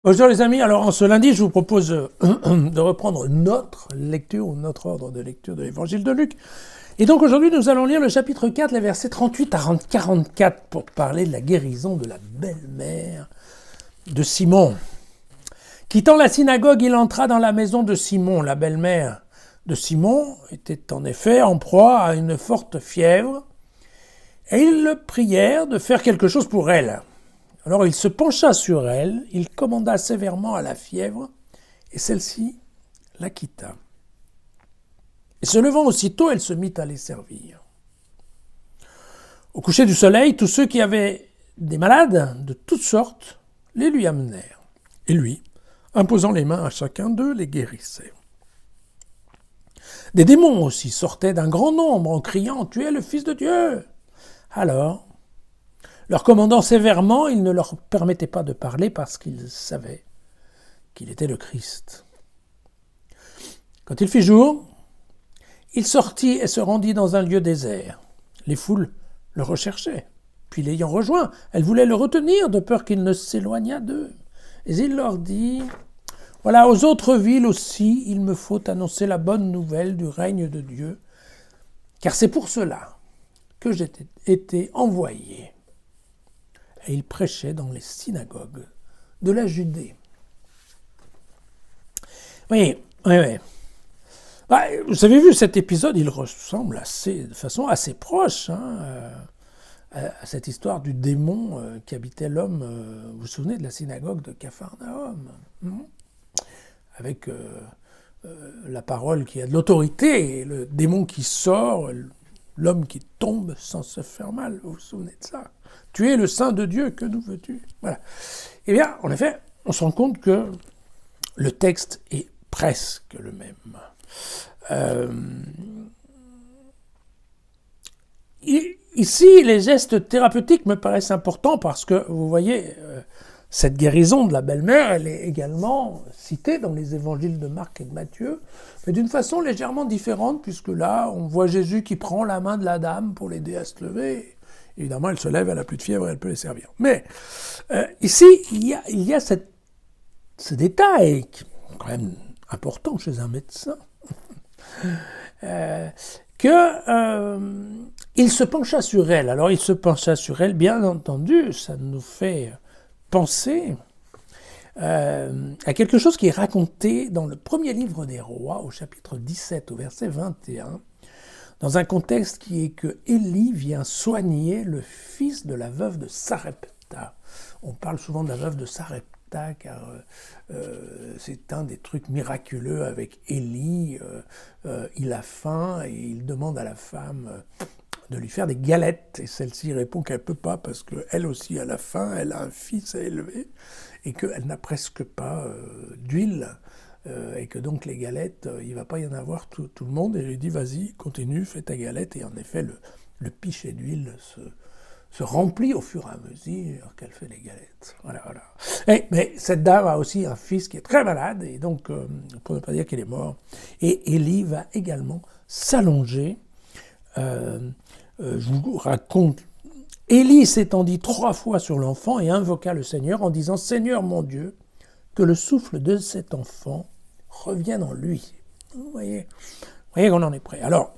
Bonjour les amis, alors en ce lundi, je vous propose de reprendre notre lecture ou notre ordre de lecture de l'évangile de Luc. Et donc aujourd'hui, nous allons lire le chapitre 4, les versets 38 à 44 pour parler de la guérison de la belle-mère de Simon. Quittant la synagogue, il entra dans la maison de Simon. La belle-mère de Simon était en effet en proie à une forte fièvre et ils le prièrent de faire quelque chose pour elle. Alors il se pencha sur elle, il commanda sévèrement à la fièvre, et celle-ci la quitta. Et se levant aussitôt, elle se mit à les servir. Au coucher du soleil, tous ceux qui avaient des malades de toutes sortes les lui amenèrent. Et lui, imposant les mains à chacun d'eux, les guérissait. Des démons aussi sortaient d'un grand nombre en criant « Tu es le Fils de Dieu !» Alors, leur commandant sévèrement, il ne leur permettait pas de parler parce qu'ils savaient qu'il était le Christ. Quand il fit jour, il sortit et se rendit dans un lieu désert. Les foules le recherchaient. Puis l'ayant rejoint, elles voulaient le retenir de peur qu'il ne s'éloignât d'eux. Et il leur dit « Voilà, aux autres villes aussi, il me faut annoncer la bonne nouvelle du règne de Dieu, car c'est pour cela que j'ai été envoyé. » Et il prêchait dans les synagogues de la Judée. Oui. Vous avez vu cet épisode, il ressemble de façon assez proche à cette histoire du démon qui habitait l'homme. Vous vous souvenez de la synagogue de Capharnaüm, avec la parole qui a de l'autorité, et le démon qui sort, l'homme qui tombe sans se faire mal. Vous vous souvenez de ça? Tu es le Saint de Dieu, que nous veux-tu? Voilà. Eh bien, en effet, on se rend compte que le texte est presque le même. Ici, les gestes thérapeutiques me paraissent importants parce que, vous voyez, cette guérison de la belle-mère, elle est également citée dans les évangiles de Marc et de Matthieu, mais d'une façon légèrement différente, puisque là, on voit Jésus qui prend la main de la dame pour l'aider à se lever. Évidemment, elle se lève, elle n'a plus de fièvre, elle peut les servir. Mais ici, il y a ce détail qui est quand même important chez un médecin, qu'il se pencha sur elle. Alors, il se pencha sur elle, bien entendu, ça nous fait penser à quelque chose qui est raconté dans le premier livre des Rois, au chapitre 17, au verset 21, dans un contexte qui est que Élie vient soigner le fils de la veuve de Sarepta. On parle souvent de la veuve de Sarepta car c'est un des trucs miraculeux avec Élie. Il a faim et il demande à la femme de lui faire des galettes. Et celle-ci répond qu'elle ne peut pas parce qu'elle aussi a la faim, elle a un fils à élever et qu'elle n'a presque pas d'huile. Et que donc les galettes, il ne va pas y en avoir tout le monde. Et il lui dit, vas-y, continue, fais ta galette. Et en effet, le pichet d'huile se remplit au fur et à mesure qu'elle fait les galettes. Voilà. Mais cette dame a aussi un fils qui est très malade, et donc, pour ne pas dire qu'il est mort. Et Élie va également s'allonger. Je vous raconte. Élie s'étendit 3 fois sur l'enfant et invoqua le Seigneur en disant, « Seigneur mon Dieu, que le souffle de cet enfant revienne en lui. » Vous voyez qu'on en est prêt. Alors,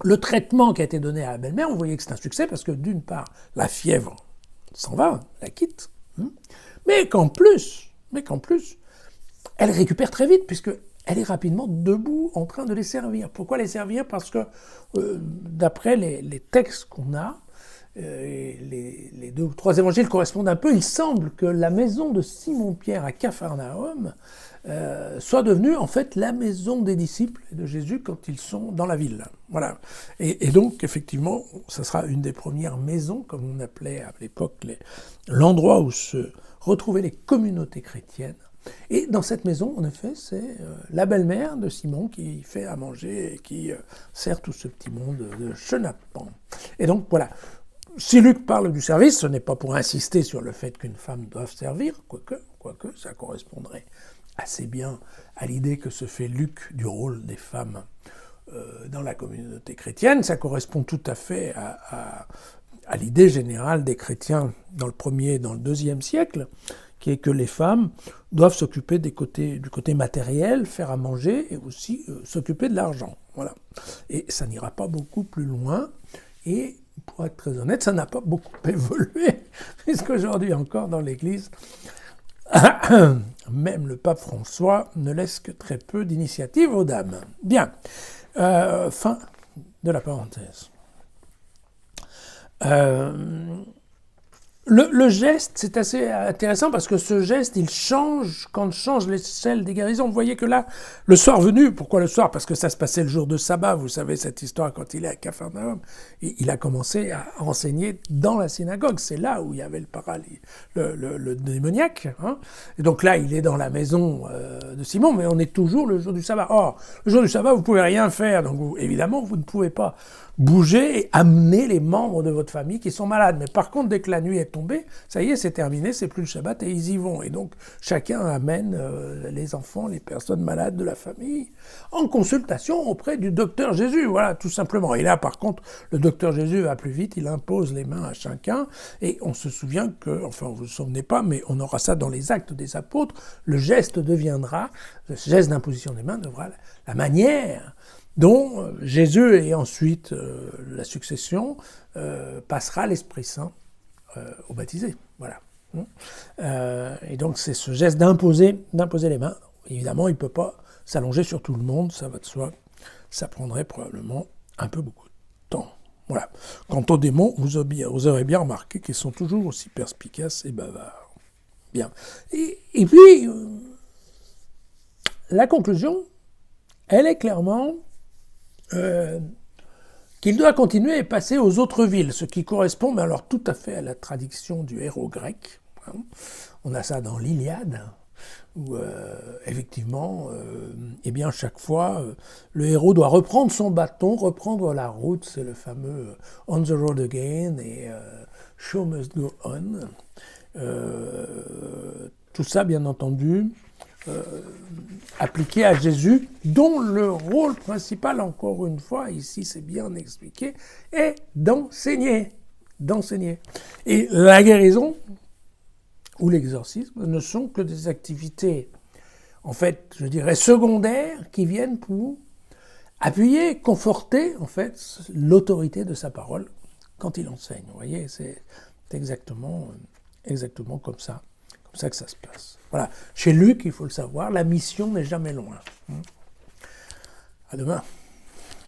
le traitement qui a été donné à la belle-mère, vous voyez que c'est un succès parce que d'une part, la fièvre s'en va, la quitte, mais qu'en plus, elle récupère très vite puisqu'elle est rapidement debout en train de les servir. Pourquoi les servir? Parce que d'après les textes qu'on a, les 2 ou 3 évangiles correspondent un peu, il semble que la maison de Simon-Pierre à Capharnaüm soit devenue en fait la maison des disciples de Jésus quand ils sont dans la ville. Voilà. Et donc effectivement, ça sera une des premières maisons, comme on appelait à l'époque l'endroit où se retrouvaient les communautés chrétiennes. Et dans cette maison, en effet, c'est la belle-mère de Simon qui fait à manger et qui sert tout ce petit monde de chenapans. Et donc voilà. Si Luc parle du service, ce n'est pas pour insister sur le fait qu'une femme doive servir, quoique ça correspondrait assez bien à l'idée que se fait Luc du rôle des femmes dans la communauté chrétienne. Ça correspond tout à fait à l'idée générale des chrétiens dans le 1er et dans le 2e siècle, qui est que les femmes doivent s'occuper du côté matériel, faire à manger et aussi s'occuper de l'argent. Voilà. Et ça n'ira pas beaucoup plus loin. Et pour être très honnête, ça n'a pas beaucoup évolué, puisqu'aujourd'hui encore dans l'Église, même le pape François ne laisse que très peu d'initiatives aux dames. Bien, fin de la parenthèse. Le geste, c'est assez intéressant parce que ce geste, il change quand change l'échelle des guérisons. Vous voyez que là, le soir venu, pourquoi le soir? Parce que ça se passait le jour de sabbat, vous savez cette histoire quand il est à Capharnaüm. Il a commencé à enseigner dans la synagogue, c'est là où il y avait le démoniaque. Hein. Et donc là, il est dans la maison de Simon, mais on est toujours le jour du sabbat. Or, le jour du sabbat, vous ne pouvez rien faire, donc évidemment, vous ne pouvez pas bouger et amener les membres de votre famille qui sont malades. Mais par contre, dès que la nuit est tombée, ça y est, c'est terminé, c'est plus le Shabbat et ils y vont. Et donc, chacun amène les enfants, les personnes malades de la famille en consultation auprès du docteur Jésus. Voilà, tout simplement. Et là, par contre, le docteur Jésus va plus vite, il impose les mains à chacun. Et on se souvient que, enfin, vous ne vous souvenez pas, mais on aura ça dans les actes des apôtres, le geste deviendra, le geste d'imposition des mains devra la manière dont Jésus et ensuite la succession passera l'Esprit Saint aux baptisés. Voilà. Et donc c'est ce geste d'imposer les mains. Évidemment, il ne peut pas s'allonger sur tout le monde, ça va de soi. Ça prendrait probablement un peu beaucoup de temps. Voilà. Quant aux démons, vous aurez bien remarqué qu'ils sont toujours aussi perspicaces et bavards. Bien. Et puis, la conclusion, elle est clairement qu'il doit continuer et passer aux autres villes, ce qui correspond, mais alors tout à fait à la tradition du héros grec. Hein. On a ça dans l'Iliade, où effectivement, eh bien chaque fois, le héros doit reprendre son bâton, reprendre la route, c'est le fameux On the Road Again et Show Must Go On. Tout ça, bien entendu, appliqué à Jésus, dont le rôle principal, encore une fois, ici c'est bien expliqué, est d'enseigner. Et la guérison ou l'exorcisme ne sont que des activités, en fait, je dirais secondaires, qui viennent pour appuyer, conforter, en fait, l'autorité de sa parole quand il enseigne. Vous voyez, c'est exactement comme ça. Comme ça que ça se passe. Voilà. Chez Luc, il faut le savoir, la mission n'est jamais loin. À demain.